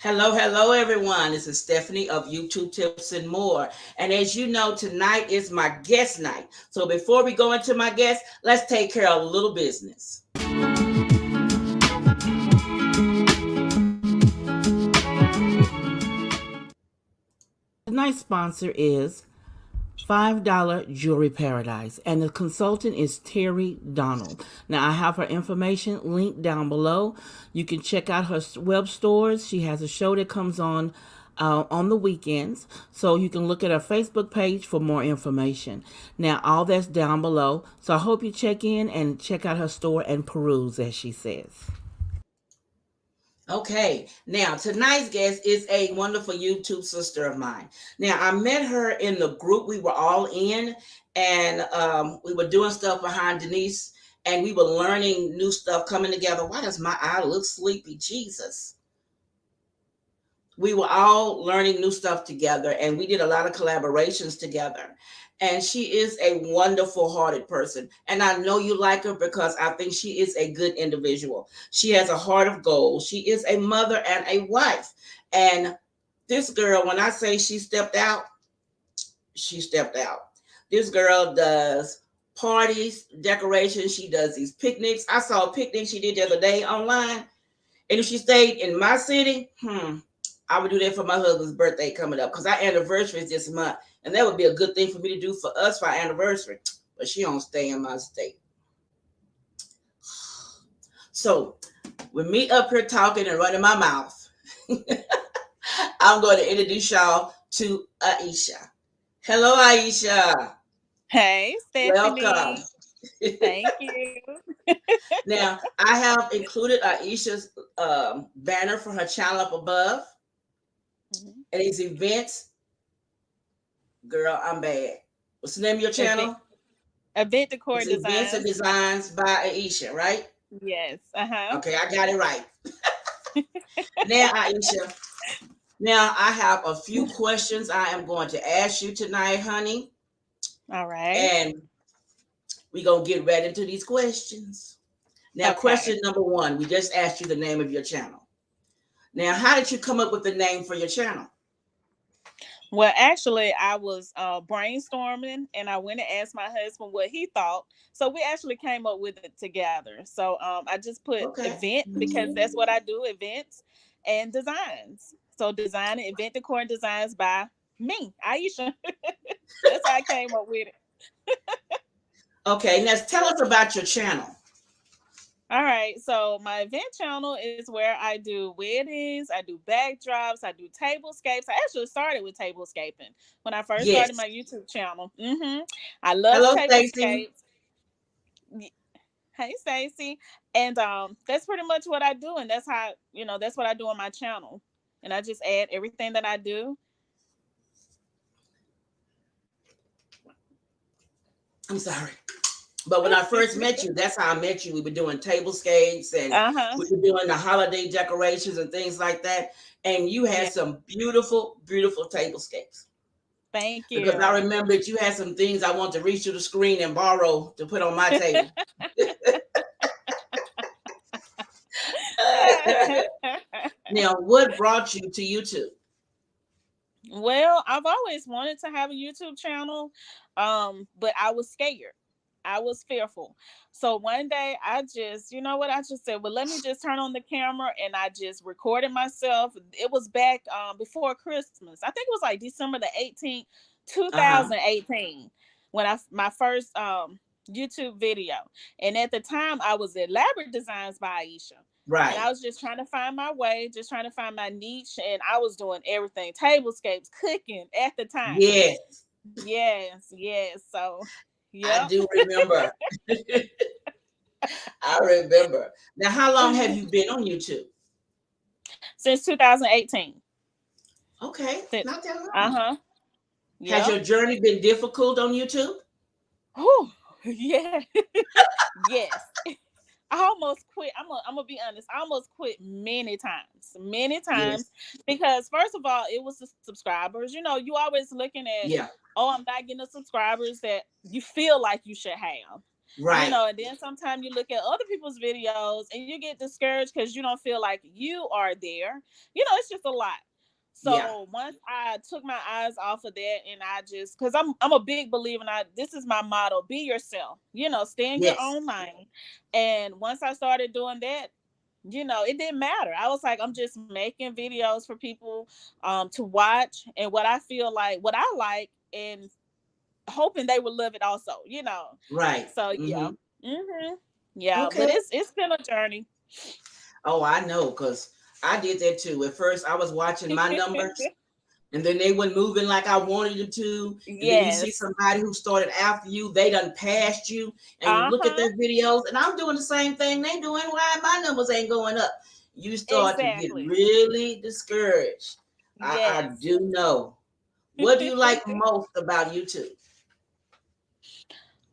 Hello, hello, everyone. This is Stephanie of YouTube Tips and More. And as you know, tonight is my guest night. So before we go into my guest, let's take care of a little business. Tonight's sponsor is $5 Jewelry Paradise, and the consultant is Terry Donald. Now, I have her information linked down below. You can check out her web stores. She has a show that comes on the weekends, so you can look at her Facebook page for more information. Now, all that's down below. So I hope you check in and check out her store and peruse, as she says. Okay, now tonight's guest is a wonderful YouTube sister of mine. Now, I met her in the group we were all in, and we were doing stuff behind Denise, and we were learning new stuff coming together. Why does my eye look sleepy? Jesus. We were all learning new stuff together, and we did a lot of collaborations together. And she is a wonderful hearted person. And I know you like her because I think she is a good individual. She has a heart of gold. She is a mother and a wife. And this girl, when I say she stepped out, she stepped out. This girl does parties, decorations. She does these picnics. I saw a picnic she did the other day online. And if she stayed in my city, I would do that for my husband's birthday coming up because our anniversary is this month. And that would be a good thing for me to do for us for our anniversary. But she don't stay in my state. So with me up here talking and running my mouth, I'm going to introduce y'all to Aisha. Hello, Aisha. Hey, Welcome. Stephanie. Thank you. Now, I have included Aisha's banner for her channel up above. And these events, girl, I'm bad. What's the name of your channel? Event Decor It's Designs. Events and Designs by Aisha, right? Yes. Okay, I got it right. Now, Aisha, now I have a few questions I am going to ask you tonight, honey. All right. And we're going to get right into these questions. Now, Okay. question number one, we just asked you the name of your channel. Now, how did you come up with the name for your channel? Well, actually, I was brainstorming, and I went and asked my husband what he thought. So we actually came up with it together. So I just put event because that's what I do, events and designs. So design and event decor and designs by me, Aisha. That's how I came up with it. Okay, now tell us about your channel. All right, so my event channel is where I do weddings, I do backdrops, I do tablescapes. I actually started with tablescaping when I first started my YouTube channel. I love tablescapes. Hey, Stacy, and that's pretty much what I do, and that's how that's what I do on my channel, and I just add everything that I do. I'm sorry. But when I first met you, that's how I met you. We were doing tablescapes and we were doing the holiday decorations and things like that. And you had some beautiful, beautiful tablescapes. Thank you. Because I remembered you had some things I want to reach to the screen and borrow to put on my table. Now, what brought you to YouTube? Well, I've always wanted to have a YouTube channel, but I was scared. I was fearful. So one day I just, I just said, well, let me just turn on the camera, and I just recorded myself. It was back before Christmas. I think it was like December the 18th, 2018, when my first YouTube video. And at the time I was Elaborate Designs by Aisha. Right. And I was just trying to find my way, just trying to find my niche, and I was doing everything, tablescapes, cooking at the time. Yes. So I do remember. I remember. Now, how long have you been on YouTube? Since 2018. Okay, not that long. Yep. Has your journey been difficult on YouTube? Oh, yeah. Yes. I almost quit. I'm gonna be honest. I almost quit many times, because first of all, it was the subscribers. You always looking at, oh, I'm not getting the subscribers that you feel like you should have. Right. And then sometimes you look at other people's videos and you get discouraged because you don't feel like you are there. It's just a lot. Yeah. So once I took my eyes off of that, and I just, because I'm a big believer, and this is my motto: be yourself. Stay in your Yes. own lane. And once I started doing that, it didn't matter. I was like, I'm just making videos for people to watch, and what I feel like, what I like, and hoping they would love it also. Right. So yeah. Mm-hmm. Yeah, but Okay. it's been a journey. Oh, I know, because I did that too. At first, I was watching my numbers, and then they weren't moving like I wanted them to. And then you see Yes. somebody who started after you, they done passed you, and you look at Uh-huh. their videos, and I'm doing the same thing they doing. Why my numbers ain't going up? You start to get Exactly. really discouraged. I Yes. do know. What do you like most about YouTube?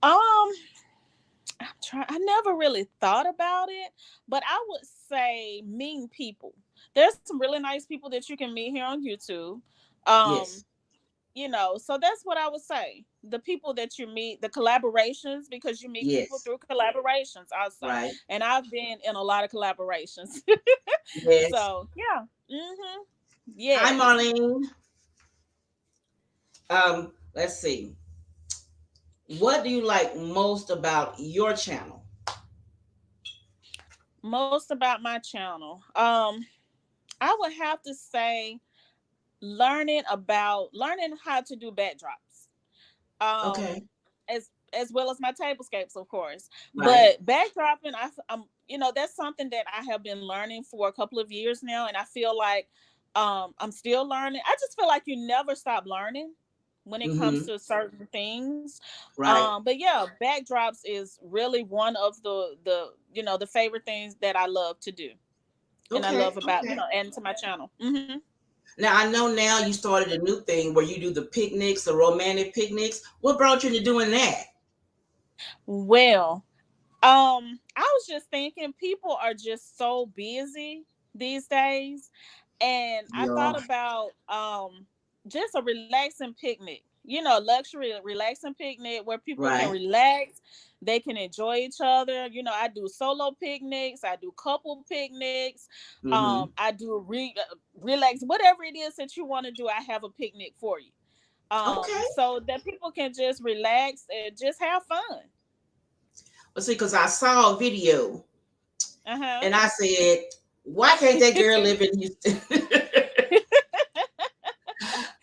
um I never really thought about it, but I would say meeting people. There's some really nice people that you can meet here on YouTube. Um Yes. so that's what I would say. The people that you meet, the collaborations, because you meet people Yes. through collaborations also. Right. And I've been in a lot of collaborations. Yes. So yeah. Mhm. Hi, Yes. Marlene. Let's see. What do you like most about your channel? Most about my channel. I would have to say learning how to do backdrops. Okay. As well as my tablescapes, of course. Right. But backdropping, that's something that I have been learning for a couple of years now, and I feel like I'm still learning. I just feel like you never stop learning when it comes Mm-hmm. to certain things. Right. But yeah, backdrops is really one of the favorite things that I love to do, and I Okay. love about Okay. adding to my channel. Hmm. Now I know now you started a new thing where you do the picnics, the romantic picnics. What brought you into doing that? Well, I was just thinking people are just so busy these days, and I thought Yeah. about just a relaxing picnic. Luxury relaxing picnic where people can Right. relax, they can enjoy each other. I do solo picnics, I do couple picnics, Mm-hmm. I do relax, whatever it is that you want to do. I have a picnic for you, Okay. so that people can just relax and just have fun. Well, see, because I saw a video Uh-huh. and I said, why can't that girl live in Houston?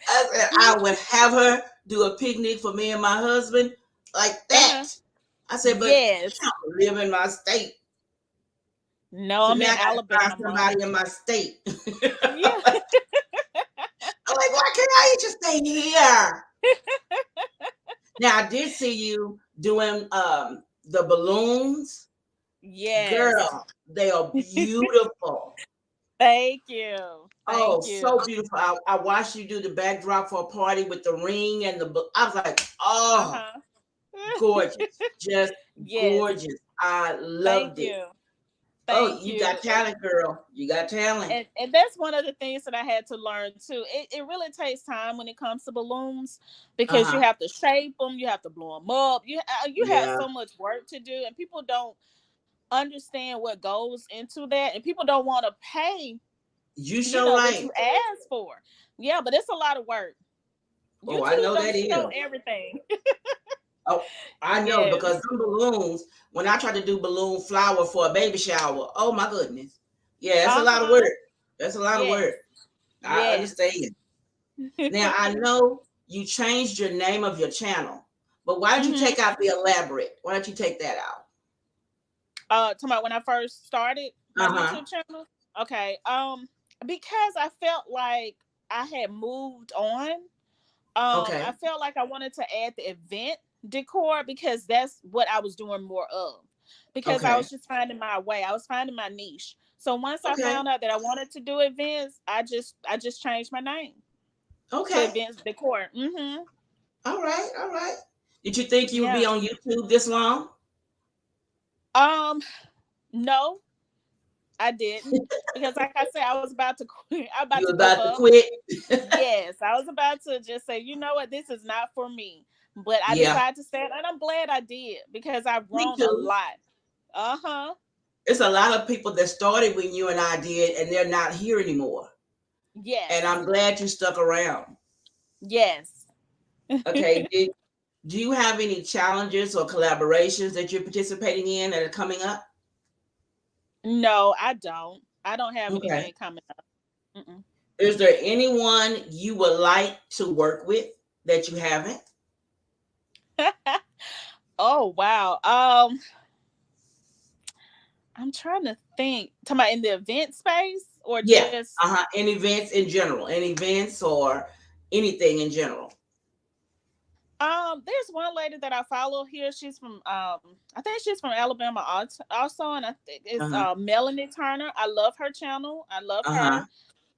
I said I would have her do a picnic for me and my husband like that. Uh-huh. I said, but she Yes. don't live in my state. No, So I'm now in I got to find Alabama. somebody in my state. Yeah. I'm like, why can't I just stay here? Now I did see you doing the balloons. Yes. Girl, they are beautiful. Thank you. Oh, Thank you. so beautiful. I watched you do the backdrop for a party with the ring and I was like, oh, Uh-huh. gorgeous. Just Yes. gorgeous. I Thank loved it. you. Oh, Thank you you. got talent, girl. You got talent. And that's one of the things that I had to learn too. It really takes time when it comes to balloons, because you Uh-huh. have to shape them, you have to blow them up. You have Yeah. so much work to do, and people don't understand what goes into that, and people don't want to pay You show what right. you asked for. Yeah, but it's a lot of work. Oh, I YouTube know don't that show is. everything. Oh, I know because Yes. them balloons, when I tried to do balloon flower for a baby shower, oh my goodness. Yeah, that's a lot of work. Uh-huh. That's a lot of Yes. work. I Yes. understand. Now I know you changed your name of your channel, but why did you Hmm. take out the elaborate? Why don't you take that out? Talking about when I first started my Uh-huh. YouTube channel. Okay. Because I felt like I had moved on. I Okay. felt like I wanted to add the event decor, because that's what I was doing more of. Because I Okay. was just finding my way. I was finding my niche. So once I Okay. found out that I wanted to do events, I just changed my name to Okay. Events Decor. Mm-hmm. All right. All right. Did you think you would be Yeah. on YouTube this long? Um. No, I didn't, because like I said, I was about to quit. I was about You to were give about to up. quit? Yes, I was about to just say, you know what, this is not for me. But I Yeah, decided to stay, and I'm glad I did because I've me grown a too. lot. Uh-huh. It's a lot of people that started when you and I did, and they're not here anymore. And Yes. I'm glad you stuck around. Yes. Okay. Do you have any challenges or collaborations that you're participating in that are coming up? No, I don't. I don't have Okay. anything coming up. Mm-mm. Is there anyone you would like to work with that you haven't? Oh wow. I'm trying to think. Talking about in the event space or Yeah. just Uh-huh. In events in general, in events or anything in general. there's one lady that I follow here. She's from I think she's from Alabama also, and I think it's Uh-huh. Melanie Turner. I love her channel. I love Uh-huh. her.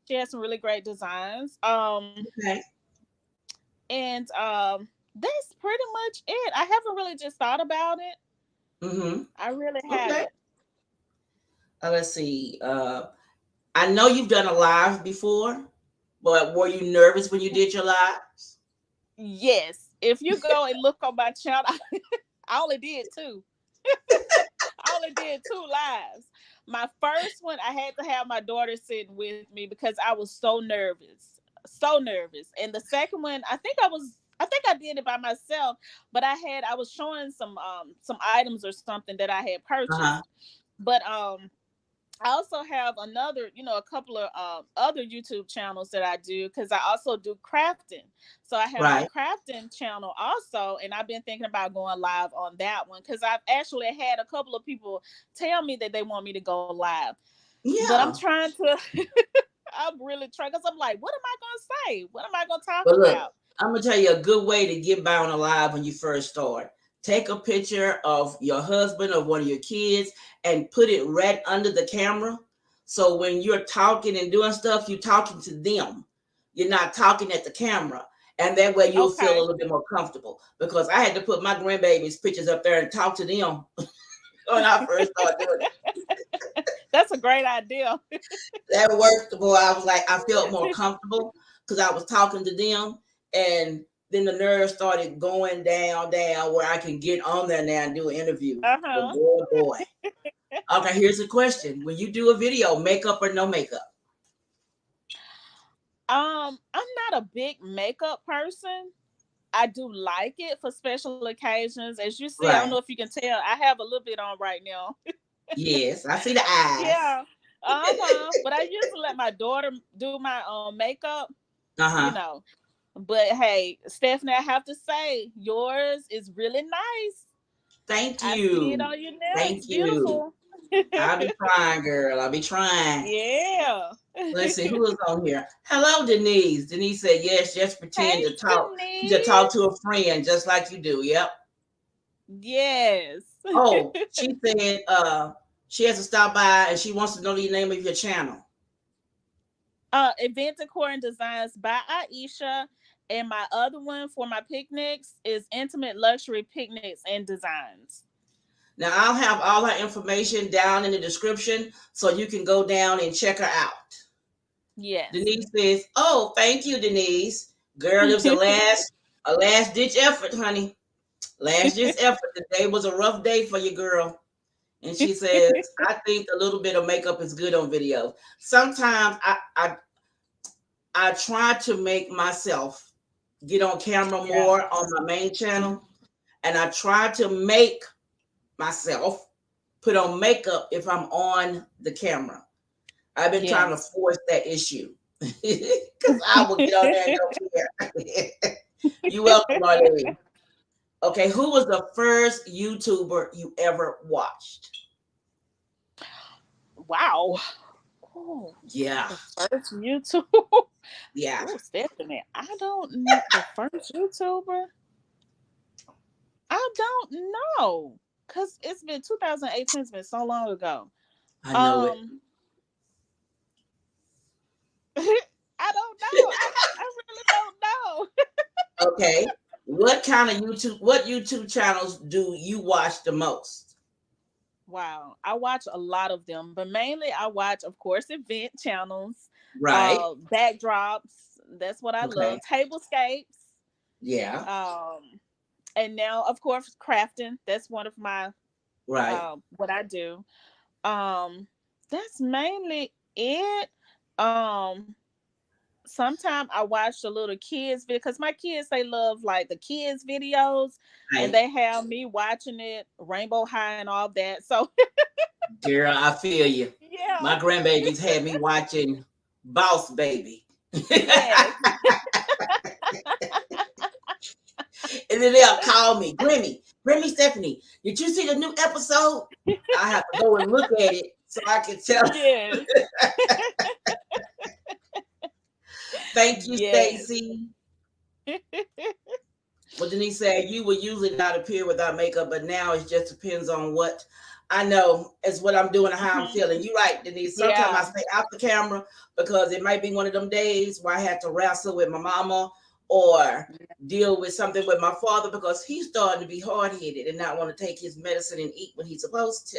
She has some really great designs. Okay. And that's pretty much it. I haven't really just thought about it. Mm-hmm. I really Okay. haven't. Let's see. I know you've done a live before, but were you nervous when you did your lives? Yes. If you go and look on my channel, I only did two. I only did two lives. My first one, I had to have my daughter sitting with me because I was so nervous. So nervous. And the second one, I think I did it by myself, but I was showing some items or something that I had Uh-huh. purchased. But I also have another, a couple of other YouTube channels that I do because I also do crafting. So I have my Right. crafting channel also, and I've been thinking about going live on that one because I've actually had a couple of people tell me that they want me to go live, but I'm Yeah. trying to. I'm really trying because I'm like, what am I going to say? What am I going to talk But look, about? I'm gonna tell you a good way to get by on a live when you first start. Take a picture of your husband or one of your kids and put it right under the camera. So when you're talking and doing stuff, you're talking to them. You're not talking at the camera. And that way you'll feel a Okay, little bit more comfortable. Because I had to put my grandbabies' pictures up there and talk to them when I first started doing it. that's a great idea. That worked, boy. I was like, I felt more comfortable because I was talking to them, and then the nerves started going down, where I can get on there now and do an interview. Uh But huh. boy. Okay, here's a question: when you do a video, makeup or no makeup? I'm not a big makeup person. I do like it for special occasions. As you see, I don't know Right. if you can tell, I have a little bit on right now. Yes, I see the eyes. Yeah. Uh-huh. But I used to let my daughter do my makeup, Uh you huh. know. But hey, Stephanie, I have to say, yours is really nice. Thank I see it you. on you now. It's Thank you. beautiful. I'll be trying, girl. I'll be trying. Yeah. Let's see who is on here. Hello, Denise. Denise said yes. Just Hey, pretend to talk. To talk to Denise. a friend, just like you do. Yep. Yes. Oh, she said she has to stop by and she wants to know the name of your channel. Event Decor and Designs by Aisha. And my other one for my picnics is Intimate Luxury Picnics and Designs. Now I'll have all her information down in the description so you can go down and check her out. Yes. Denise says, "Oh, thank you, Denise. Girl, it was a last ditch effort, honey. Last ditch effort. The day was a rough day for you, girl." And she says, "I think a little bit of makeup is good on video. Sometimes I try to make myself get on camera Yeah. more on my main channel, and I try to make myself put on makeup if I'm on the camera. I've been trying to Yes. force that issue because I will get on there and don't care. You welcome, Marlene. Okay, who was the first YouTuber you ever watched? Wow. Oh, Yeah, the first YouTube. yeah. Oh, Stephanie. I don't know the first YouTuber. I don't know. Cause it's been 2018. It's been so long ago. I know it. Um, I don't know. I really don't know. Okay, what kind of YouTube? What YouTube channels do you watch the most? Wow, I watch a lot of them, but mainly I watch, of course, event channels, Right. backdrops. That's what I Okay. love. Tablescapes. Yeah. Um, And now, of course, crafting. That's one of my Right. what I do. Um, that's mainly it. Um, Sometimes I watch the little kids because my kids, they love like the kids videos, and Right. they have me watching it, Rainbow High and all that. So Girl, I feel you. yeah, My grandbabies had me watching Boss Baby. yes. And then they'll call me, Grammy Stephanie, did you see the new episode? I have to go and look at it so I can tell. Yes. Thank you, Yes. Stacy. Well, Denise said you would usually not appear without makeup, but now it just depends on what I know is what I'm doing and how I'm Mhm. feeling. You're right, Denise. Sometimes I Yeah. stay out the camera because it might be one of them days where I had to wrestle with my mama or deal with something with my father because he's starting to be hard headed and not want to take his medicine and eat when he's supposed to.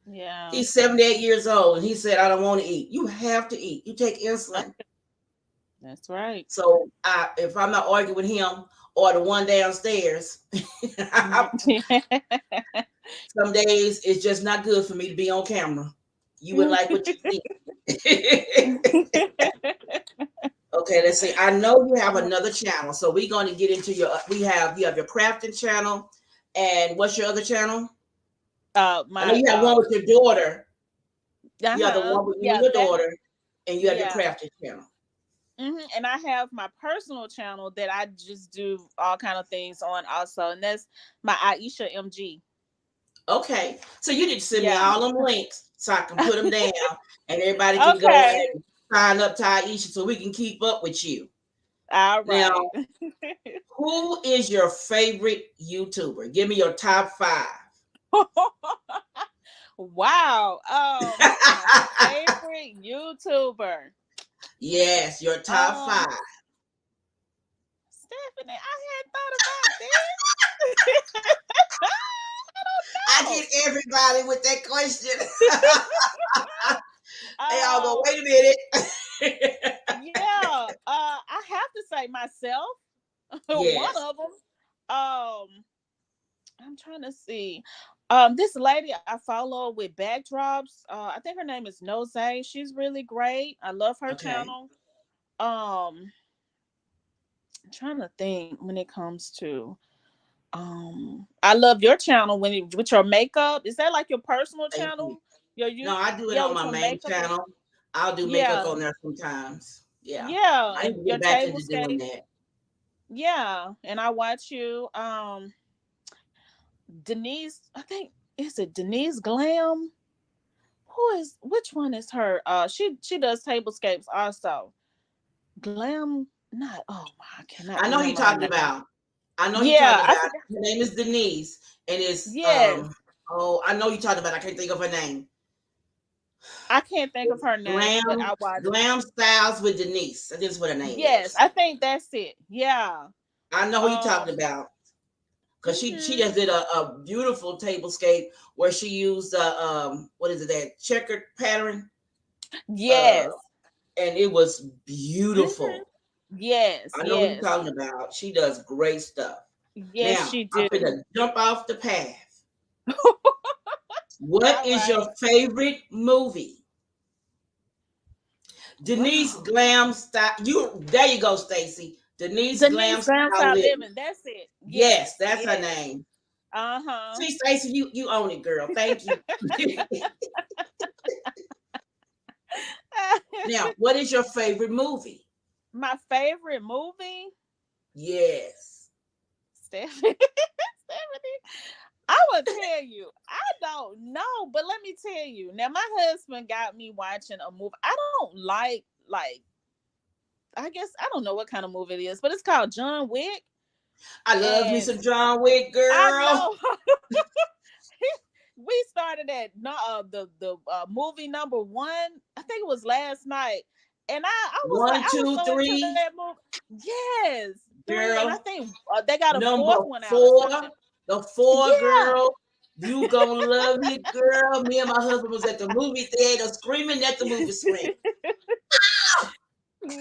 Yeah. He's 78 years old and he said, I don't want to eat. You have to eat. You take insulin. That's right. So if I'm not arguing with him or the one downstairs, some days it's just not good for me to be on camera. You wouldn't like what you see. Okay, let's see. I know you have another channel, so we're going to get into your. You have your crafting channel, and what's your other channel? I know My you have one with your daughter. You have the uh-huh. one with you and Yeah, your that daughter, and you have your yeah. crafting channel. And I have my personal channel that I just do all kind of things on also, and that's my Aisha MG. Okay, so you need to send me Yeah. all them links so I can put them down, and everybody can go Okay. and sign up to Aisha so we can keep up with you. All Now, right. who is your favorite YouTuber? Give me your top five. Wow. My favorite YouTuber. Yes, your top Um, five. Stephanie, I hadn't thought about this. I Oh. get everybody with that question. They all go, Um, wait a minute. yeah. I have to say myself. One Yes. of them. I'm trying to see. This lady I follow with backdrops. I think her name is Nose. She's really great. I love her Okay. channel. Um, I'm trying to think when it comes to. I love your channel with your makeup. Is that like your personal Thank you. channel? Your you? No, I do it Yeah, on with my your main makeup. channel. I'll do makeup Yeah, on there sometimes. Yeah. yeah, I need and to your get back into table doing scape. that. Yeah, and I watch you. Denise, I think is it Denise Glam? Who is which one is her? She does tablescapes also. Glam, not I cannot I know who you're remember her talking name. about. I know who you're Yeah, talking I about. forgot. Her name is Denise. And it's Yes, oh, I know you're talking about. I can't think of her name. I can't think of her name, but Glam I watch. Glam Styles with Denise. I think that's what her name Yes, is. I think that's it. Yeah. I know who you're talking Um. about. Because she Mhm. just did a beautiful tablescape where she used what is it, that checkered pattern, uh Yes. and it was Mhm. beautiful. Yes. I know who you're Yes. talking about. She does great stuff. Yes, Now she I'm do. gonna jump off the path. What All is right. your favorite movie? Denise Wow. Glam Style. You there you go, Stacy. Denise Glam Denise Style Grandstyle Living. Living. That's it. Yes, Yes. that's her Yes. name. Uh huh. See, Stacy, you own it, girl. Thank you. Now, what is your favorite movie? My favorite movie, Yes. Stephanie. Stephanie. I will tell you, I don't know, but let me tell you. Now, my husband got me watching a movie. I don't like. I guess I don't know what kind of movie it is, but it's called John Wick, I love me and some John Wick, I girl. know we started at the movie number one. I think it was last night, and I was like, One, I was two, so into three, that movie. Yes, three, and I girl. think they got a Number fourth one out or four, something. the four, Yeah, girl. You gonna love it, girl. Me and my husband was at the movie theater screaming at the movie screen.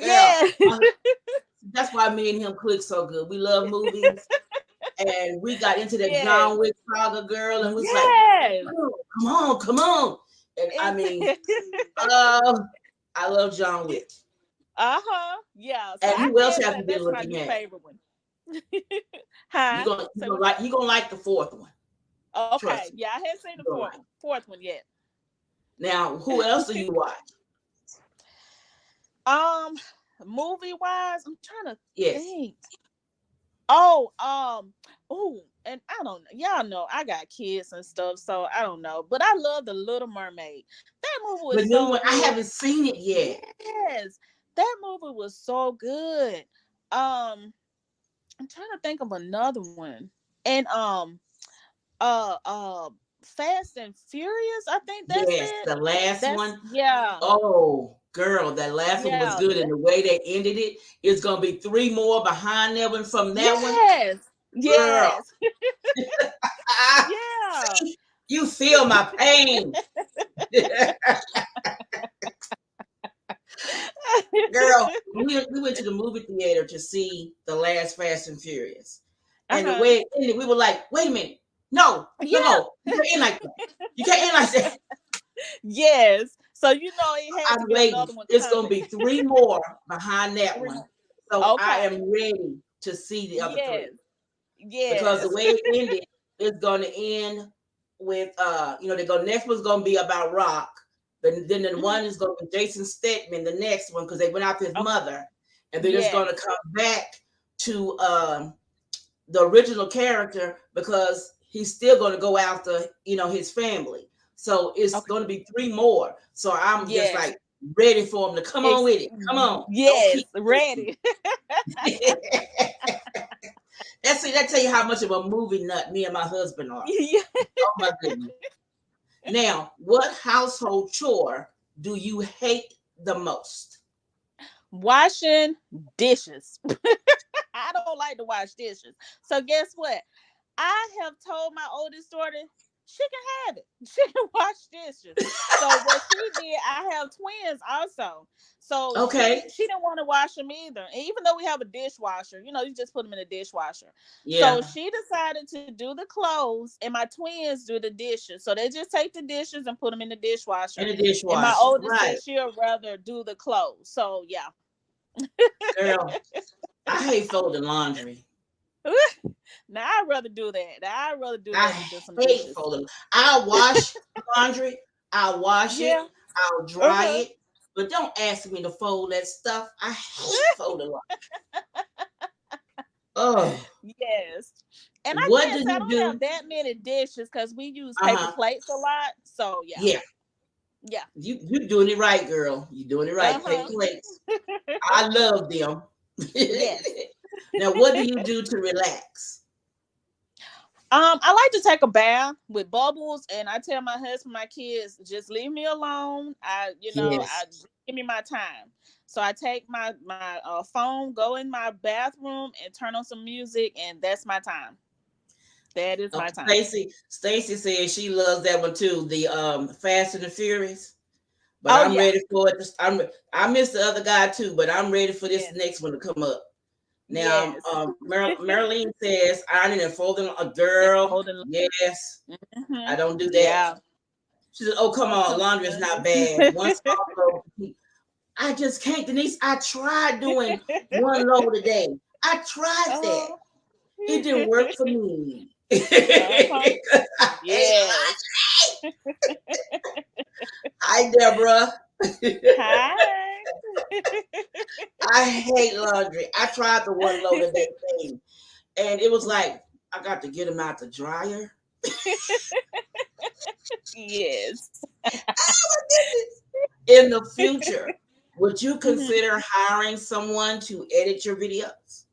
Girl, yeah. that's why me and him click so good. We love movies. and we got into the Yes. John Wick saga, girl, and was like, Yes. oh, come on. And I mean, I love John Wick. Yeah. So And I who else can't have say you been that's my looking new at? favorite one. Huh? So You gonna like the fourth one. okay. Trust me. Yeah, I haven't seen You the gonna like it. fourth one yet. Now, who else do you watch? Um, movie wise, I'm trying to Yes. think. Oh, oh, and I don't know. Y'all know I got kids and stuff, so I don't know. But I love the Little Mermaid. That movie The was new so one, I good. haven't seen it yet. Yes, that movie was so good. I'm trying to think of another one. And uh uh Fast and Furious, I think that's Yes, it. the last That's one. yeah. Oh, girl, that last one was Yeah. good, and the way they ended it, it's gonna be three more behind that one from that one. Yes. Girl, Yes. Yeah. see, you feel my pain. Girl, we went to the movie theater to see the last Fast and Furious. And the Uh-huh. way it ended, we were like, wait a minute. No, no, Yeah. no. You can't end like that. You can't end like that. Yes. So you know it had to I'm be waiting. another one It's going to coming. be three more behind that Three one. more. So I Okay. am ready to see the other Yes. three because the Yes. way it ended is going to end with, they're going next one's going to be about Rock. Then the Mhm. one is going to be Jason Statham, the next one, because they went after his Okay. mother. And then it's going to Yes. come back to the original character because he's still going to go after, his family. So it's Okay. going to be three more. So I'm just Yes. like ready for him to come on with it. Come on. Don't Yes. keep me Ready. waiting. That tell you how much of a movie nut me and my husband are. Yeah. Oh my goodness. Now, what household chore do you hate the most? Washing dishes. I don't like to wash dishes. So guess what? I have told my oldest daughter she can have it. She can wash dishes. So what she did, I have twins also. So Okay. she didn't want to wash them either. And even though we have a dishwasher, you just put them in the dishwasher. So Yeah. she decided to do the clothes, and my twins do the dishes. So they just take the dishes and put them in the In dishwasher. the And my dishwasher. oldest Right. said she'll rather do the clothes. So yeah. Girl, I hate folding laundry. Now I'd rather do that. I'd rather do I that than do some hate dishes. folding. I'll wash laundry. I'll wash it. Yeah. I'll dry Uh-huh. it. But don't ask me to fold that stuff. I hate folding laundry. Oh, Yes. And I what can't do say I you don't have do? that many dishes because we use paper Uh-huh. plates a lot. So yeah. Yeah, Yeah. you doing it right, girl. You doing it right. Paper Uh-huh. plates. I love them. Yes. Now, what do you do to relax? I like to take a bath with bubbles, and I tell my husband, my kids, just leave me alone. I Yes. give me my time. So I take my phone, go in my bathroom, and turn on some music, and that's my time. That is my time. Stacy says she loves that one too. The Fast and the Furious. But Oh I'm yeah. ready for it. I miss the other guy too, but I'm ready for this Yes. next one to come up. Now, Yes. Marilyn says ironing and folding a girl. Holding. Yes, I Mm-hmm. don't do that. Yeah. She says, "Oh, come on, laundry is not bad. Once also, I just can't, Denise. I tried doing one load a day. I tried that. Oh. It didn't work for me. Uh-huh. Hey, Yes. hi, Deborah. Hi. I hate laundry. I tried the one load a day thing, and it was like I got to get them out the dryer. Yes. In the future, would you Mhm. consider hiring someone to edit your videos?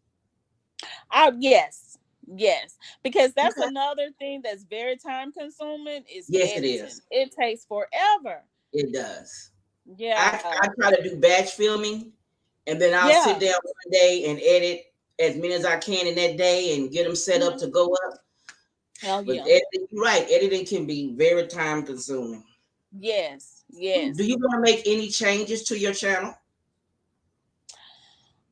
Yes. Yes. Because that's Okay. another thing that's very time consuming is Yes, it editing. is. It takes forever. It does. Yeah. I try to do batch filming, and then I'll sit Yeah. down one day and edit as many as I can in that day and get them set up Hmm. to go up. Oh But yeah. editing, you're right, editing can be very time consuming. Yes. Do Yes. you want to make any changes to your channel?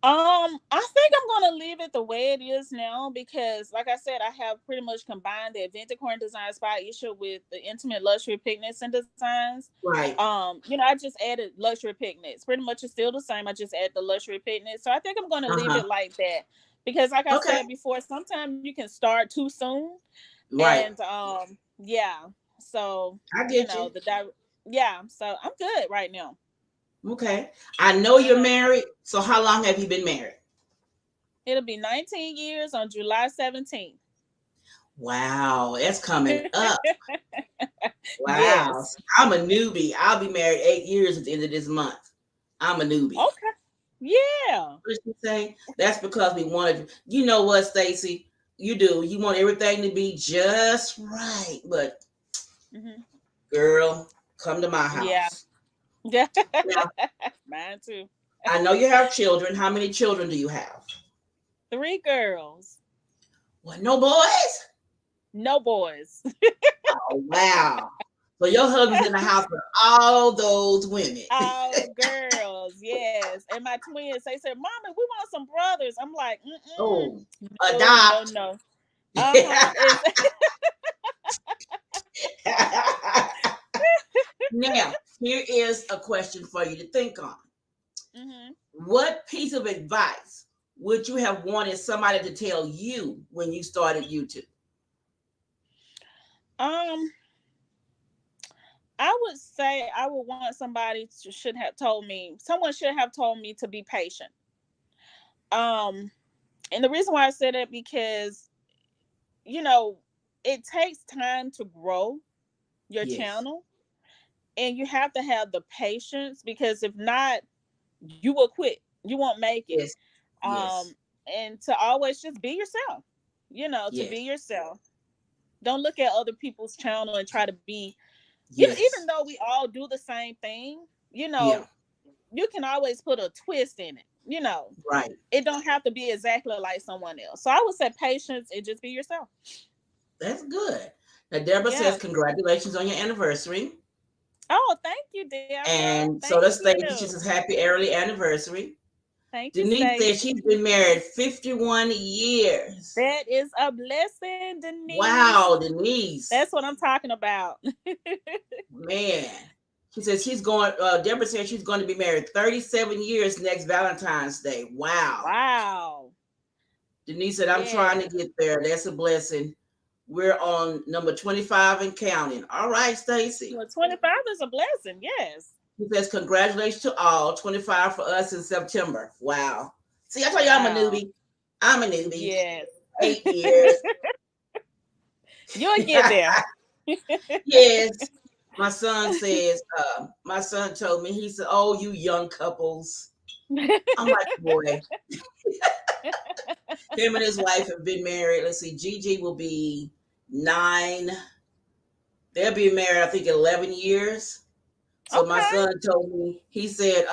I think I'm gonna leave it the way it is now because, like I said, I have pretty much combined the Advent Decor and Design Spy issue with the intimate luxury picnics and designs. Right. I just added luxury picnics. Pretty much it's still the same. I just add the luxury picnics. So I think I'm gonna leave Uh-huh. it like that because, like I Okay. said before, sometimes you can start too soon, Right. and yeah. So I get you. yeah. So I'm good right now. Okay. I know you're Uh-huh. married. So how long have you been married? It'll be 19 years on July 17th. Wow, that's coming up. Wow. Yes. I'm a newbie. I'll be married 8 years at the end of this month. I'm a newbie. Okay. Yeah. What did you say? That's because we wanted, you know what, Stacy? You do. You want everything to be just right. But Hmm. girl, come to my Yeah. house. Yeah. Now, Mine too. I know you have children. How many children do you have? Three girls, What, no boys? no boys. Oh, wow. So your husband's in the house with all those women. All girls, yes. And my twins, they said, "Mommy, we want some brothers." I'm like, mm-mm, Oh, no, no, adopt. no. Uh-huh. It's Now, here is a question for you to think on. hmm What piece of advice would you have wanted somebody to tell you when you started YouTube? um, I would say I would want somebody to should have told me, someone should have told me to be patient. Um, and the reason why I said it because you know, it takes time to grow your Yes, channel and you have to have the patience because if not, you will quit. You won't make it. yes, yes, Um, and to always just be yourself, to be yes, yourself. Don't look at other people's channel and try to be, even yes, though we all do the same thing, yeah, you can always put a twist in it. right. It don't have to be exactly like someone else. So I would say patience and just be yourself. That's good. Now, Deborah Yeah. says, congratulations on your anniversary. Oh, thank you, Deborah. And so Thank does Stacy. She you. says, happy early anniversary. Thank you, Denise says Stacy. she's been married 51 years. That is a blessing, Denise. Wow, Denise. That's what I'm talking about. Man. She says Deborah says she's going to be married 37 years next Valentine's Day. Wow. Wow. Denise said, I'm trying to Yes. get there. That's a blessing. We're on number 25 and counting. All right, Stacy. Well, 25 is a blessing. Yes. She says, congratulations to all. 25 for us in September. Wow. See, I told you I'm a Wow. newbie. I'm a newbie. Yes. 8 years. You'll get there. Yes. My son told me, he said, oh, you young couples. I'm like, boy, him and his wife have been married. Let's see, Gigi will be 9. They'll be married, I think, 11 years. So my Okay. son told me, he said,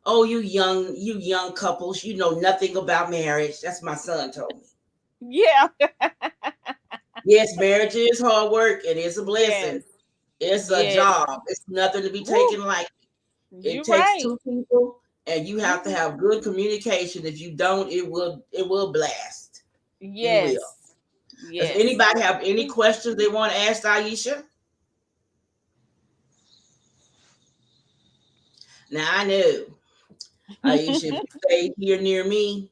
oh, you young couples, you know nothing about marriage. That's my son told me. Yeah. Yes, marriage is hard work. It is a Yes. blessing. It's a Yes. job. It's nothing to be Woo. taken lightly. It You're takes right. two people, and you have to Hmm. have good communication. If you don't, it will blast. It will. Yes. Does Yes. anybody have any questions they want to ask Aisha? Now I know Aisha, if you stay here near me,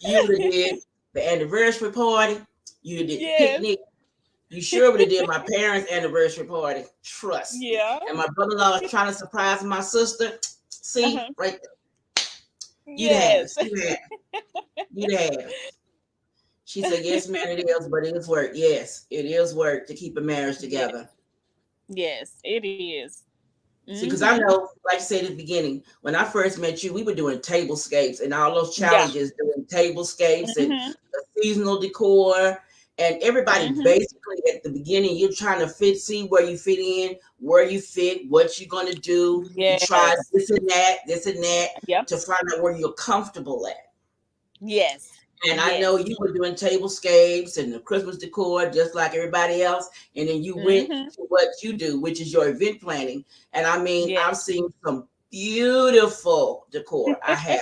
you would have did the anniversary party. You did the Yes. picnic. You sure would have did my parents' anniversary party. Trust me. Yeah. And my brother-in-law was trying to surprise my sister. See, Uh-huh. right there. You'd have. Yes. You'd have. You'd have. She said, yes, man, it is, but it is work. Yes, it is work to keep a marriage Yes. together. Yes, it is. See, because I Mm-hmm. know, like I said at the beginning, when I first met you, we were doing tablescapes and all those Yeah. challenges, doing tablescapes and Mm-hmm. the seasonal decor. And everybody Mm-hmm. basically at the beginning, you're trying to see where you fit in, where you fit, what you're going to do. You try Yes. this and that Yep. to find out where you're comfortable at. Yes. And I know Yes. you were doing tablescapes and the Christmas decor just like everybody else. And then you went Mm-hmm. to what you do, which is your event planning. And I mean, Yes. I've seen some beautiful decor. I have.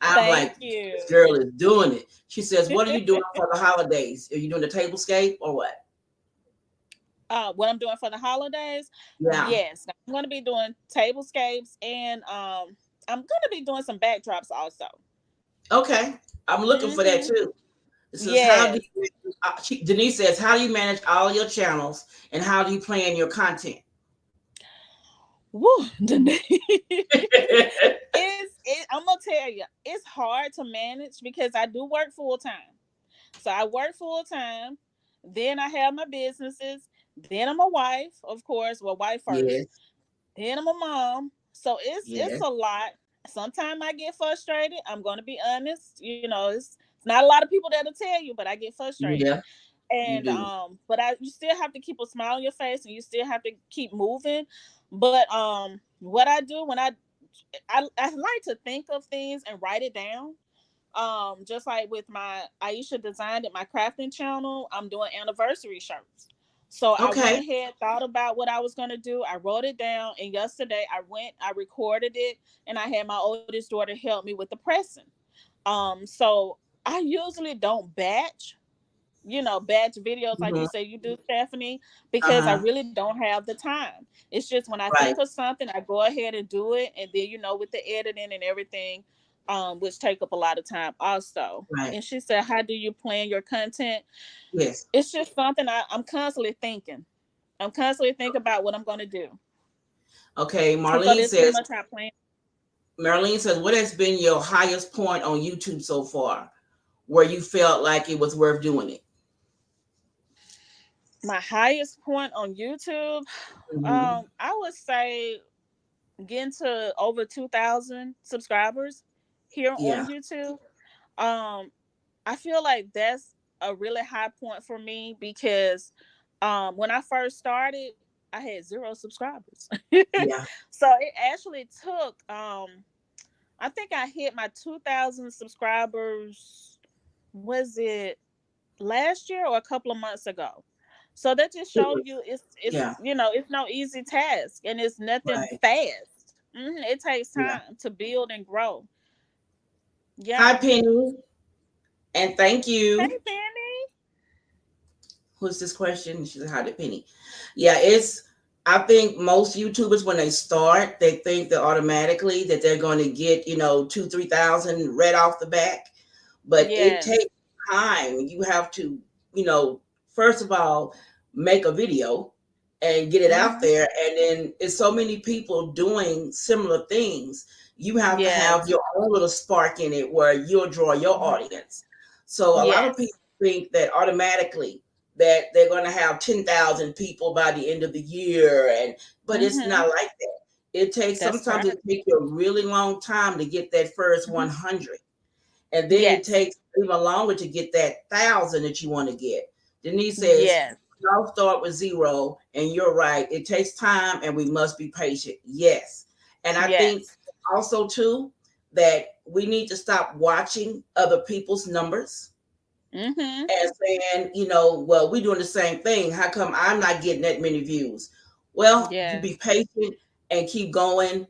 I'm Thank like, this you. girl is doing it. She says, what are you doing for the holidays? Are you doing the tablescape or what? What I'm doing for the holidays? Yeah. Yes, I'm gonna be doing tablescapes, and I'm gonna be doing some backdrops also. Okay. I'm looking for that Mm-hmm. too. It says, how do Yes. you, Denise says, how do you manage all your channels and how do you plan your content? Woo, Danae. I'm gonna tell you, it's hard to manage because I do work full time. So I work full time. Then I have my businesses. Then I'm a wife, of course. Well, wife first. Yes. Then I'm a mom. So it's Yes. a lot. Sometimes I get frustrated. I'm gonna be honest. It's not a lot of people that'll tell you, but I get frustrated. Yeah, you And do. but you still have to keep a smile on your face, and you still have to keep moving. But what I do when I like to think of things and write it down. Just like with my Aisha Designed at my crafting channel, I'm doing anniversary shirts. So I went Okay. ahead, thought about what I was gonna do. I wrote it down, and yesterday I recorded it, and I had my oldest daughter help me with the pressing. So I usually don't batch videos like you Hmm. say you do, Stephanie, because I Uh-huh. really don't have the time. It's just when I think Right. of something, I go ahead and do it, and then with the editing and everything, which take up a lot of time also. Right. And she said, "How do you plan your content?" Yes. It's just something I'm constantly thinking. I'm constantly thinking about what I'm going to do. Okay. So that's pretty much how I plan. Marlene says, what has been your highest point on YouTube so far where you felt like it was worth doing it? My highest point on YouTube, Hmm. I would say getting to over 2,000 subscribers here on Yeah. YouTube. Um, I feel like that's a really high point for me because when I first started, I had zero subscribers. Yeah. So it actually took I think I hit my 2,000 subscribers, was it last year or a couple of months ago? So that just It show was- you Yeah. it's no easy task, and it's nothing Right. fast. It takes Yeah. time to build and grow. Hi, Yeah. Penny. And thank Hey, you. Penny. Who's this question? She said, hi to Penny. Yeah, I think most YouTubers, when they start, they think that automatically that they're going to get, two, 3,000 right off the back. But it Yes. takes time. You have to, you know, first of all, make a video and get it out Mm-hmm. there. And then it's so many people doing similar things. You have to have Yes. your own little spark in it where you'll draw your Mhm. audience. So a lot of people Yes. think that automatically that they're going to have 10,000 people by the end of the year. But it's Mm-hmm. not like that. That's Sometimes right. it takes you a really long time to get that first Hmm. 100, and then it Yes. takes even longer to get that 1,000 that you want to get. Denise says, Yes. "We all start with zero," and you're right. It takes time, and we must be patient. Yes, and I think Yes. also too that we need to stop watching other people's numbers Mm-hmm. and saying, well, we're doing the same thing. How come I'm not getting that many views? Well, you Yes. be patient and keep going,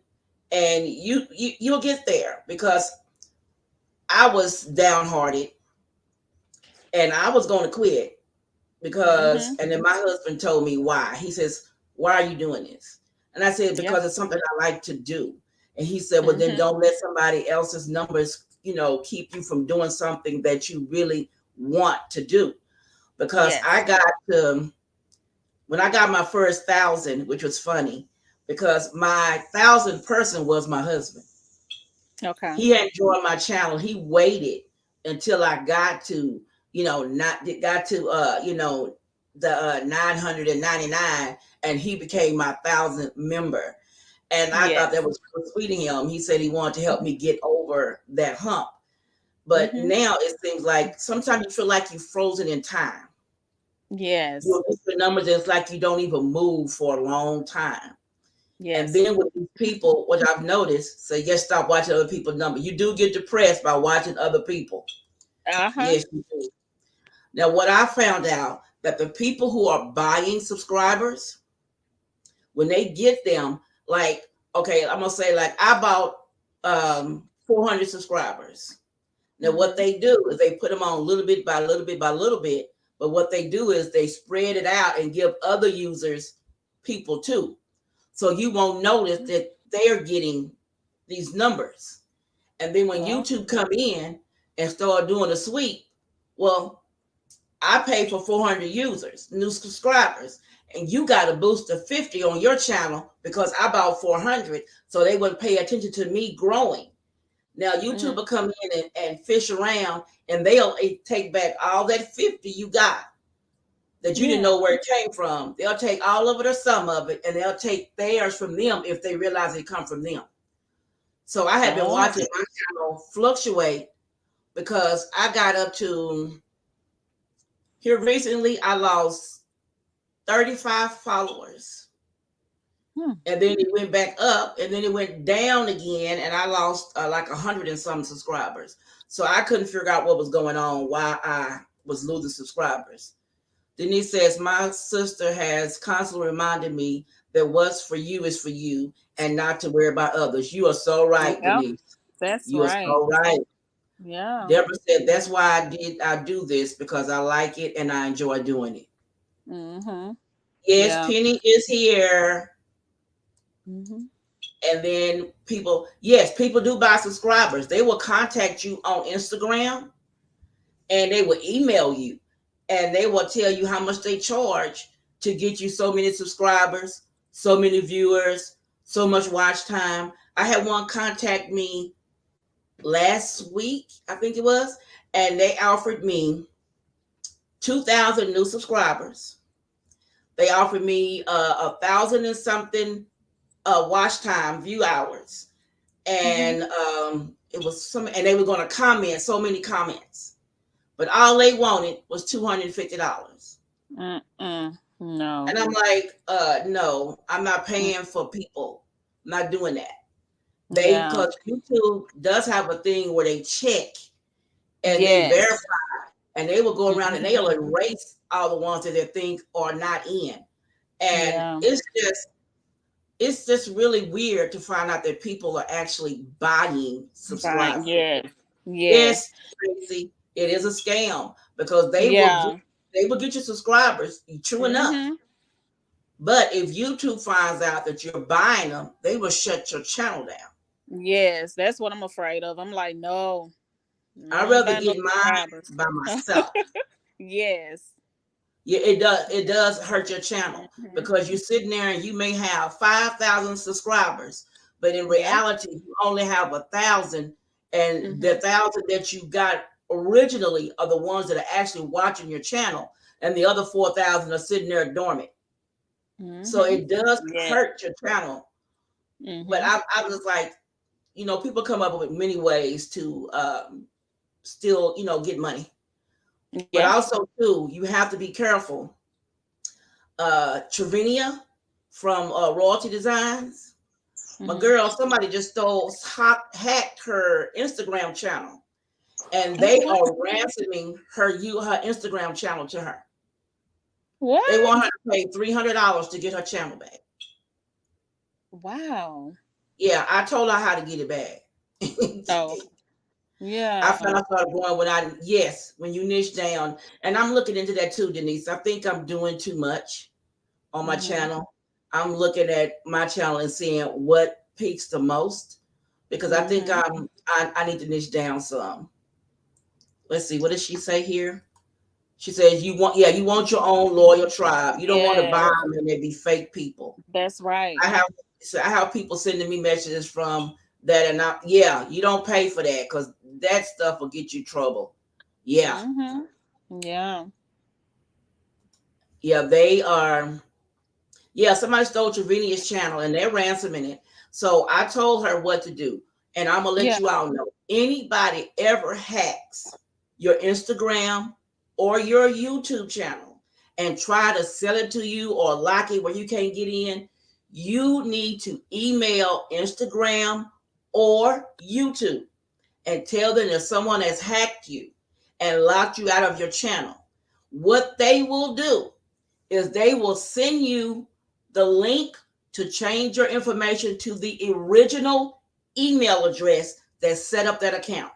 and you'll get there. Because I was downhearted and I was going to quit Mm-hmm. and then my husband told me why. He says, "Why are you doing this?" And I said, Yep. "Because it's something I like to do." And he said, "Well, then Mm-hmm. don't let somebody else's numbers, keep you from doing something that you really want to do." Because Yes. when I got my first 1,000, which was funny, because my 1,000th person was my husband. Okay. He hadn't joined my channel. He waited until I got to, not got to the 999, and he became my 1,000th member. And I thought that Yes. was really sweet of him. He said he wanted to help me get over that hump. But Mm-hmm. now it seems like sometimes you feel like you're frozen in time. Yes. You'll get the numbers, and it's like you don't even move for a long time. And Yes. then with these people, what I've noticed, so just stop watching other people's numbers. You do get depressed by watching other people. Uh-huh. Yes, you do. Now, what I found out that the people who are buying subscribers, when they get them, like, okay, I'm gonna say like I bought 400 subscribers. Now, what Mhm. they do is they put them on little bit by little bit by little bit. But what they do is they spread it out and give other users people too. So you won't notice that they're getting these numbers. And then when Well. YouTube come in and start doing a sweep, well, I pay for 400 users, new subscribers, and you got a boost of 50 on your channel because I bought 400, so they wouldn't pay attention to me growing. Now YouTube Mm. will come in and fish around, and they'll take back all that 50 you got that you didn't Yeah. know where it came from. They'll take all of it or some of it, and they'll take theirs from them if they realize it come from them. So I have been Oh. watching my channel fluctuate because I got up to here recently. I lost 35 followers, Hmm. and then it went back up, and then it went down again, and I lost like 100 and some subscribers. So I couldn't figure out what was going on, why I was losing subscribers. Denise says, my sister has constantly reminded me that what's for you is for you and not to worry about others. You are so right, Yep. Denise. That's You are right. so right. Yeah. Deborah said, that's why I do this because I like it and I enjoy doing it. Mhm. Yes, Yeah. Penny is here. Mhm. And then people, yes, people do buy subscribers. They will contact you on Instagram and they will email you and they will tell you how much they charge to get you so many subscribers, so many viewers, so much watch time. I had one contact me last week, I think it was, and they offered me 2,000 new subscribers. They offered me 1,000 and something watch time, view hours, Mhm. and it was some, and they were going to comment so many comments, but all they wanted was $250. Mm-mm. No. And I'm like, no, I'm not Mm. paying for people. I'm not doing that. They Yeah. because YouTube does have a thing where they check and they verify, Yes. and they will go around and Mhm. they'll erase all the ones that they think are not in. And Yeah. it's just really weird to find out that people are actually buying Right. subscribers. Yes. Yes. Yes, Tracy, it is a scam because Yeah. they will get you subscribers. True enough. Mhm. But if YouTube finds out that you're buying them, they will shut your channel down. Yes. That's what I'm afraid of. I'm like, no. I'd I ain't rather buying no get mine subscribers. by myself. Yes. Yeah, it does hurt your channel Mhm. because you're sitting there and you may have 5,000 subscribers, but in Yeah. reality you only have 1,000, and the Mhm. 1,000 that you got originally are the ones that are actually watching your channel, and the other 4,000 are sitting there dormant. So Mhm. it does Yeah. hurt your channel. But Mhm. I was like, people come up with many ways to still, get money. But Yeah. also too, you have to be careful. Travinia from Royalty Designs, my Mhm. girl, somebody just hacked her Instagram channel, and Oh, they what? are ransoming her Instagram channel to her. They What? want her to pay $300 to get her channel back. Wow. Yeah, I told her how to get it back. Oh, I yeah. found I started going when you niche down, and I'm looking into that too, Denise. I think I'm doing too much on my Mhm. channel. I'm looking at my channel and seeing what peaks the most because I think Mhm. I need to niche down some. Let's see, what does she say here? She says you want your own loyal tribe. You don't want to buy Yes, them and they be fake people. that's right. I have I have people sending me messages from that, and you don't pay for that because that stuff will get you trouble. Yeah, Mhm. Yeah. yeah, they are. Yeah, somebody stole Travinia's channel and they're ransoming it. So I told her what to do. And I'm going to let Yeah. you all know. Anybody ever hacks your Instagram or your YouTube channel and try to sell it to you or lock it where you can't get in, you need to email Instagram or YouTube and tell them that someone has hacked you and locked you out of your channel, what they will do is they will send you the link to change your information to the original email address that set up that account.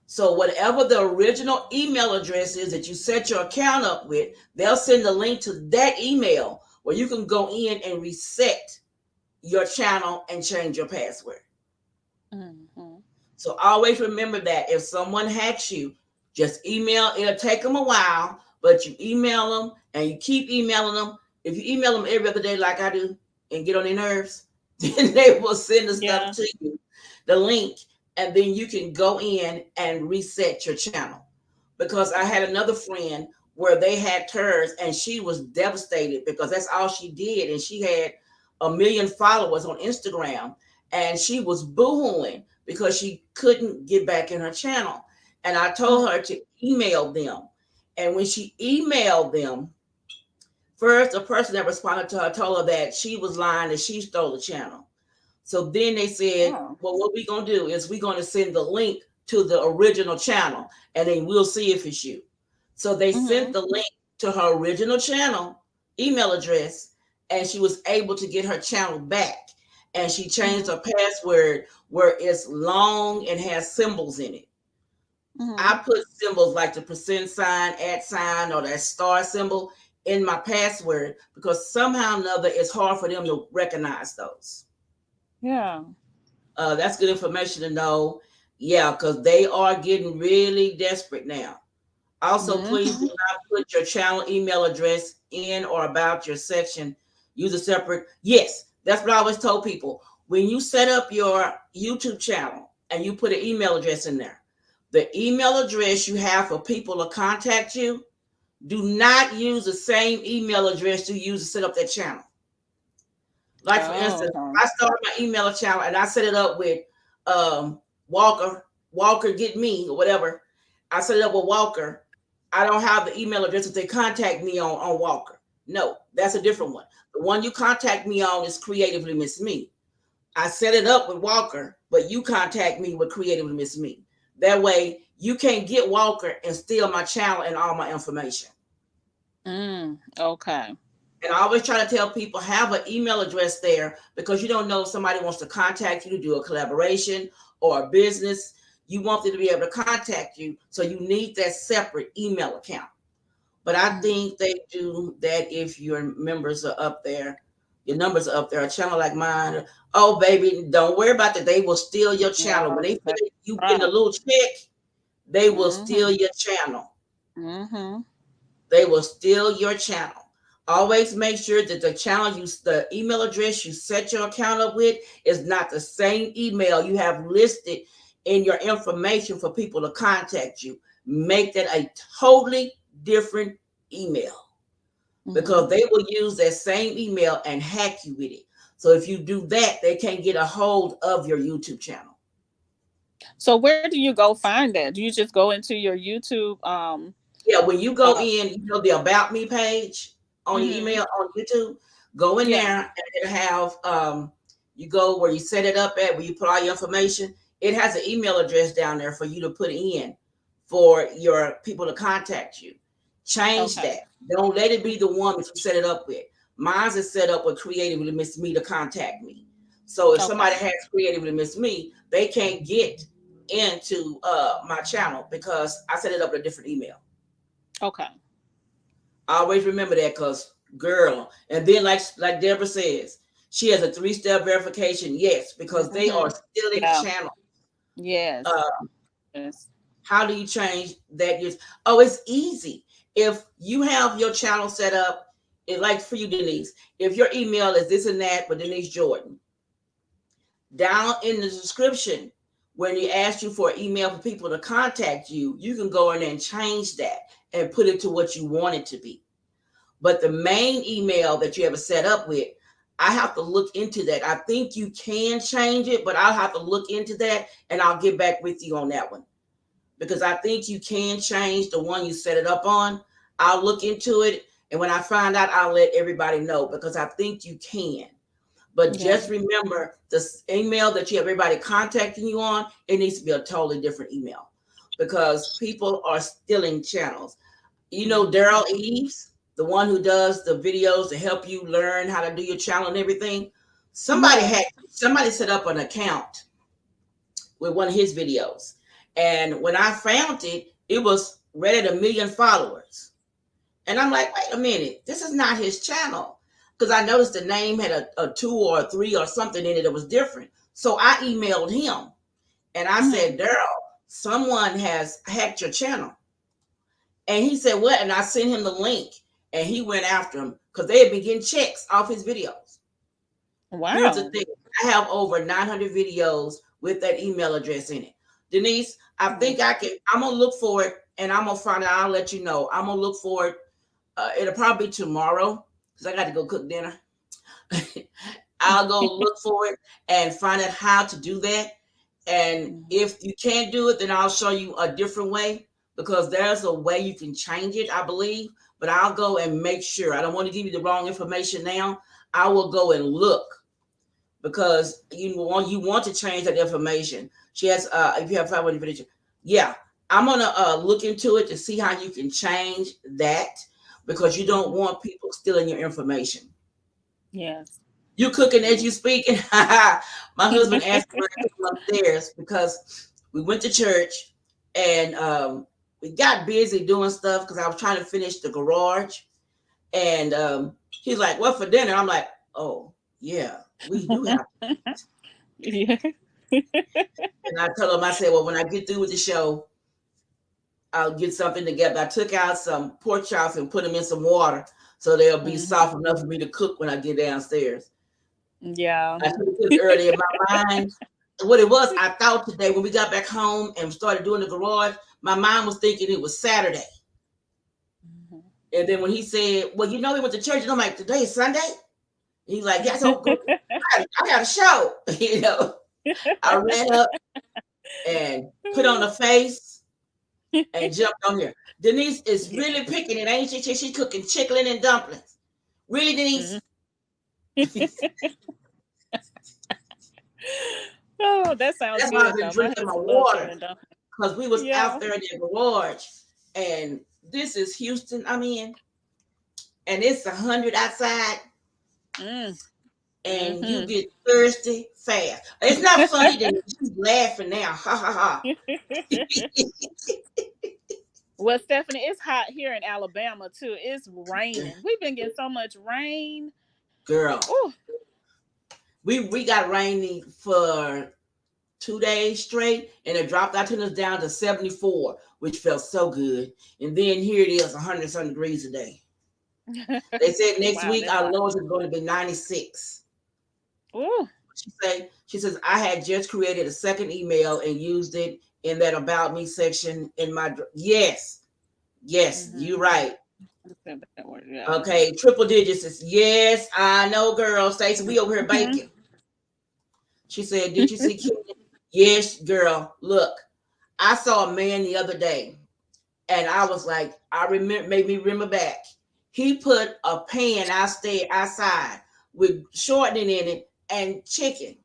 So whatever the original email address is that you set your account up with, they'll send the link to that email where you can go in and reset your channel and change your password. Mm-hmm. So always remember that if someone hacks you, just email. It'll take them a while, but you email them and you keep emailing them. If you email them every other day like I do and get on their nerves, then they will send the stuff Yeah. to you, the link, and then you can go in and reset your channel. Because I had another friend where they hacked hers and she was devastated because that's all she did. And she had 1 million followers on Instagram and she was boohooing because she couldn't get back in her channel. And I told her to email them. And when she emailed them, first, the person that responded to her told her that she was lying, that she stole the channel. So then they said, Oh. well, what we're going to do is we're going to send the link to the original channel and then we'll see if it's you. So they Mm-hmm. sent the link to her original channel email address and she was able to get her channel back. And she changed Mm-hmm. her password where it's long and has symbols in it. Mm-hmm. I put symbols like the percent sign, at sign, or that star symbol in my password because somehow or another it's hard for them to recognize those. Yeah. That's good information to know. Yeah, because they are getting really desperate now. Also, please do Mm-hmm. not put your channel email address in or about your section. Use a separate. Yes, that's what I always told people. When you set up your YouTube channel and you put an email address in there, the email address you have for people to contact you, do not use the same email address you use to set up that channel. Like for Oh, instance, okay. I started my email channel and I set it up with um, Walker get me or whatever. I set it up with Walker. I don't have the email address that they contact me on Walker. No, that's a different one. The one you contact me on is Creatively Miss Me. I set it up with Walker, but you contact me with Creatively Miss Me. That way you can't get Walker and steal my channel and all my information. Okay. And I always try to tell people have an email address there because you don't know if somebody wants to contact you to do a collaboration or a business. You want them to be able to contact you. So you need that separate email account. But I Mm. think they do that if your members are up there, your numbers are up there, a channel like mine. Oh, baby, don't worry about that. They will steal your channel. When No, they feel that's you getting a right. little check, they will steal Mm-hmm. your channel. Mm-hmm. They will steal your channel. Always make sure that the email address you set your account up with is not the same email you have listed in your information for people to contact you. Make that a totally different email Mm-hmm. because they will use that same email and hack you with it. So if you do that, they can't get a hold of your YouTube channel. So where do you go find that? Do you just go into your YouTube? Yeah, when you go Uh. in, the About Me page on your Mm-hmm. email on YouTube, go in Yeah. there and it have you go where you set it up at, where you put all your information. It has an email address down there for you to put in for your people to contact you. Change Okay. that. Don't let it be the one that you set it up with. Mine's is set up with Creatively Miss Me to contact me. So if Okay. somebody has Creatively Miss Me, they can't get into my channel because I set it up with a different email. Okay. I always remember that because girl, and then like Deborah says, she has a 3-step verification. Yes, because they are Mm-hmm. stealing Yeah. channel. Yes. Uh, Yes. how do you change that? Oh, it's easy. If you have your channel set up, like for you, Denise, if your email is this and that with Denise Jordan, down in the description, when you ask you for an email for people to contact you, you can go in and change that and put it to what you want it to be. But the main email that you ever set up with, I have to look into that. I think you can change it, but I'll have to look into that and I'll get back with you on that one. Because I think you can change the one you set it up on. I'll look into it. And when I find out, I'll let everybody know because I think you can. But Yeah. just remember the email that you have everybody contacting you on, it needs to be a totally different email. because people are stealing channels. You know Mhm. Daryl Eves, the one who does the videos to help you learn how to do your channel and everything. Yes. Somebody set up an account with one of his videos, and when I found it, it was right at 1 million followers. And I'm like, wait a minute, this is not his channel. Because I noticed the name had a two or a three or something in it that was different. So I emailed him and I Mhm. said, Daryl, someone has hacked your channel. And he said, what? And I sent him the link and he went after him because they had been getting checks off his videos. Here's the Wow. thing, I have over 900 videos with that email address in it. Denise, I Mhm. think I'm going to look for it and I'm going to find out. I'll let you know. I'm going to look for it. It'll probably be tomorrow because I got to go cook dinner. I'll go look for it and find out how to do that. And Mhm. if you can't do it, then I'll show you a different way because there's a way you can change it, I believe. But I'll go and make sure. I don't want to give you the wrong information now. I will go and look because you want to change that information. She has if you have 500 video, yeah, I'm gonna look into it to see how you can change that because you don't Mhm. want people stealing your information. Yes. You cooking as Yeah. you speaking. My husband asked me to come upstairs because we went to church and we got busy doing stuff because I was trying to finish the garage. And he's like, "What for dinner?" I'm like, "Oh yeah, we do have." Yeah. And I told him, I said, "Well, when I get through with the show, I'll get something together." I took out some pork chops and put them in some water so they'll be Mhm. soft enough for me to cook when I get downstairs. Yeah. I took this early in my mind. What it was, I thought today when we got back home and started doing the garage, my mind was thinking it was Saturday. Mhm. And then when he said, "Well, we went to church," and I'm like, "Today is Sunday?" He's like, "Yes, oh, good. I got a show." I ran up and put on a face and jumped on here. Denise is Yeah. really picking it, ain't she? She's cooking chicken and dumplings. Really, Mhm. Denise? Oh, that sounds That's why I've good been though. My drinking my husband loves chicken water and dumplings. because we was Yeah. out there in the garage, and this is Houston. I'm in, and it's 100 outside, Mm. and you Mhm. get thirsty fast. It's not funny that she's laughing now. Ha ha ha. Well, Stephanie, it's hot here in Alabama too. It's raining. We've been getting so much rain. Girl, Oh, we got rainy for 2 days straight, and it dropped our temperatures down to 74, which felt so good. And then here it is, 100 some degrees a day. They said next wow, week that's our hot. lowest is going to be 96. Oh, She says, I had just created a second email and used it in that about me section in my yes, yes, you're mm-hmm. right. That word, yeah. Okay, triple digits is yes, I know, girl. Stacey, we over here Mhm. baking. She said, did you see Kim? Yes, girl. Look, I saw a man the other day, and I was like, I remember, made me remember back. He put a pan outside with shortening in it and chicken,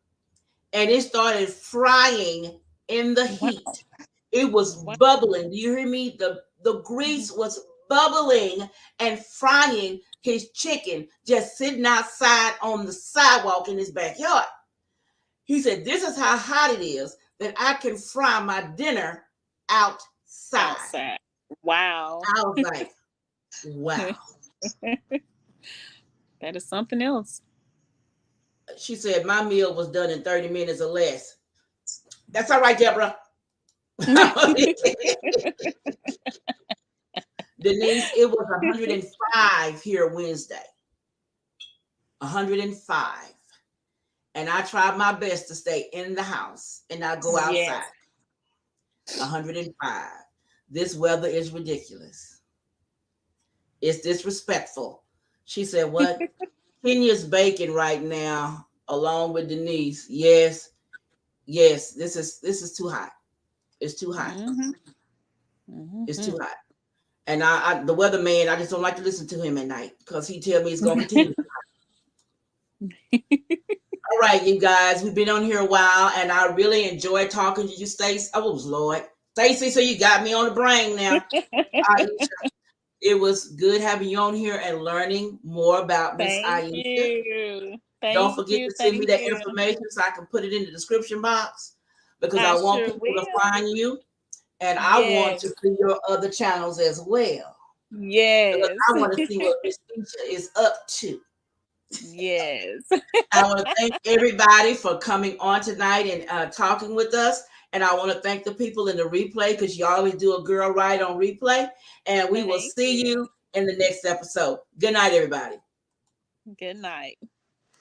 and it started frying in the Wow, heat. It was wow. bubbling. Do you hear me? The Mhm. grease was bubbling and frying his chicken just sitting outside on the sidewalk in his backyard. He said, "This is how hot it is that I can fry my dinner outside." Outside. Wow. I was like, wow. That is something else. She said, my meal was done in 30 minutes or less. That's all right, Deborah. Denise, it was 105 here Wednesday. 105. And I tried my best to stay in the house and not go outside. Yes. 105. This weather is ridiculous. It's disrespectful. She said, what? Kenya's baking right now, along with Denise. Yes, yes, this is too hot. It's too hot. Hmm. It's Hmm. too hot. And the weatherman, I just don't like to listen to him at night because he tell me it's gonna continue. All right, you guys, we've been on here a while, and I really enjoyed talking to you, Stace. Oh, Lord. Stacy, so you got me on the brain now. Aisha, it was good having you on here and learning more about Miss Thank Aisha. you. Don't Thank forget you. to send me Thank that you. information so I can put it in the description box because I I want sure people to will. find you and I want to Yes. see your other channels as well because Yes. I want to see what Miss Aisha is up to. Yes. I want to thank everybody for coming on tonight and talking with us. And I want to thank the people in the replay because you always do a girl right on replay. And we will Thank see you. you in the next episode. Good night, everybody. Good night.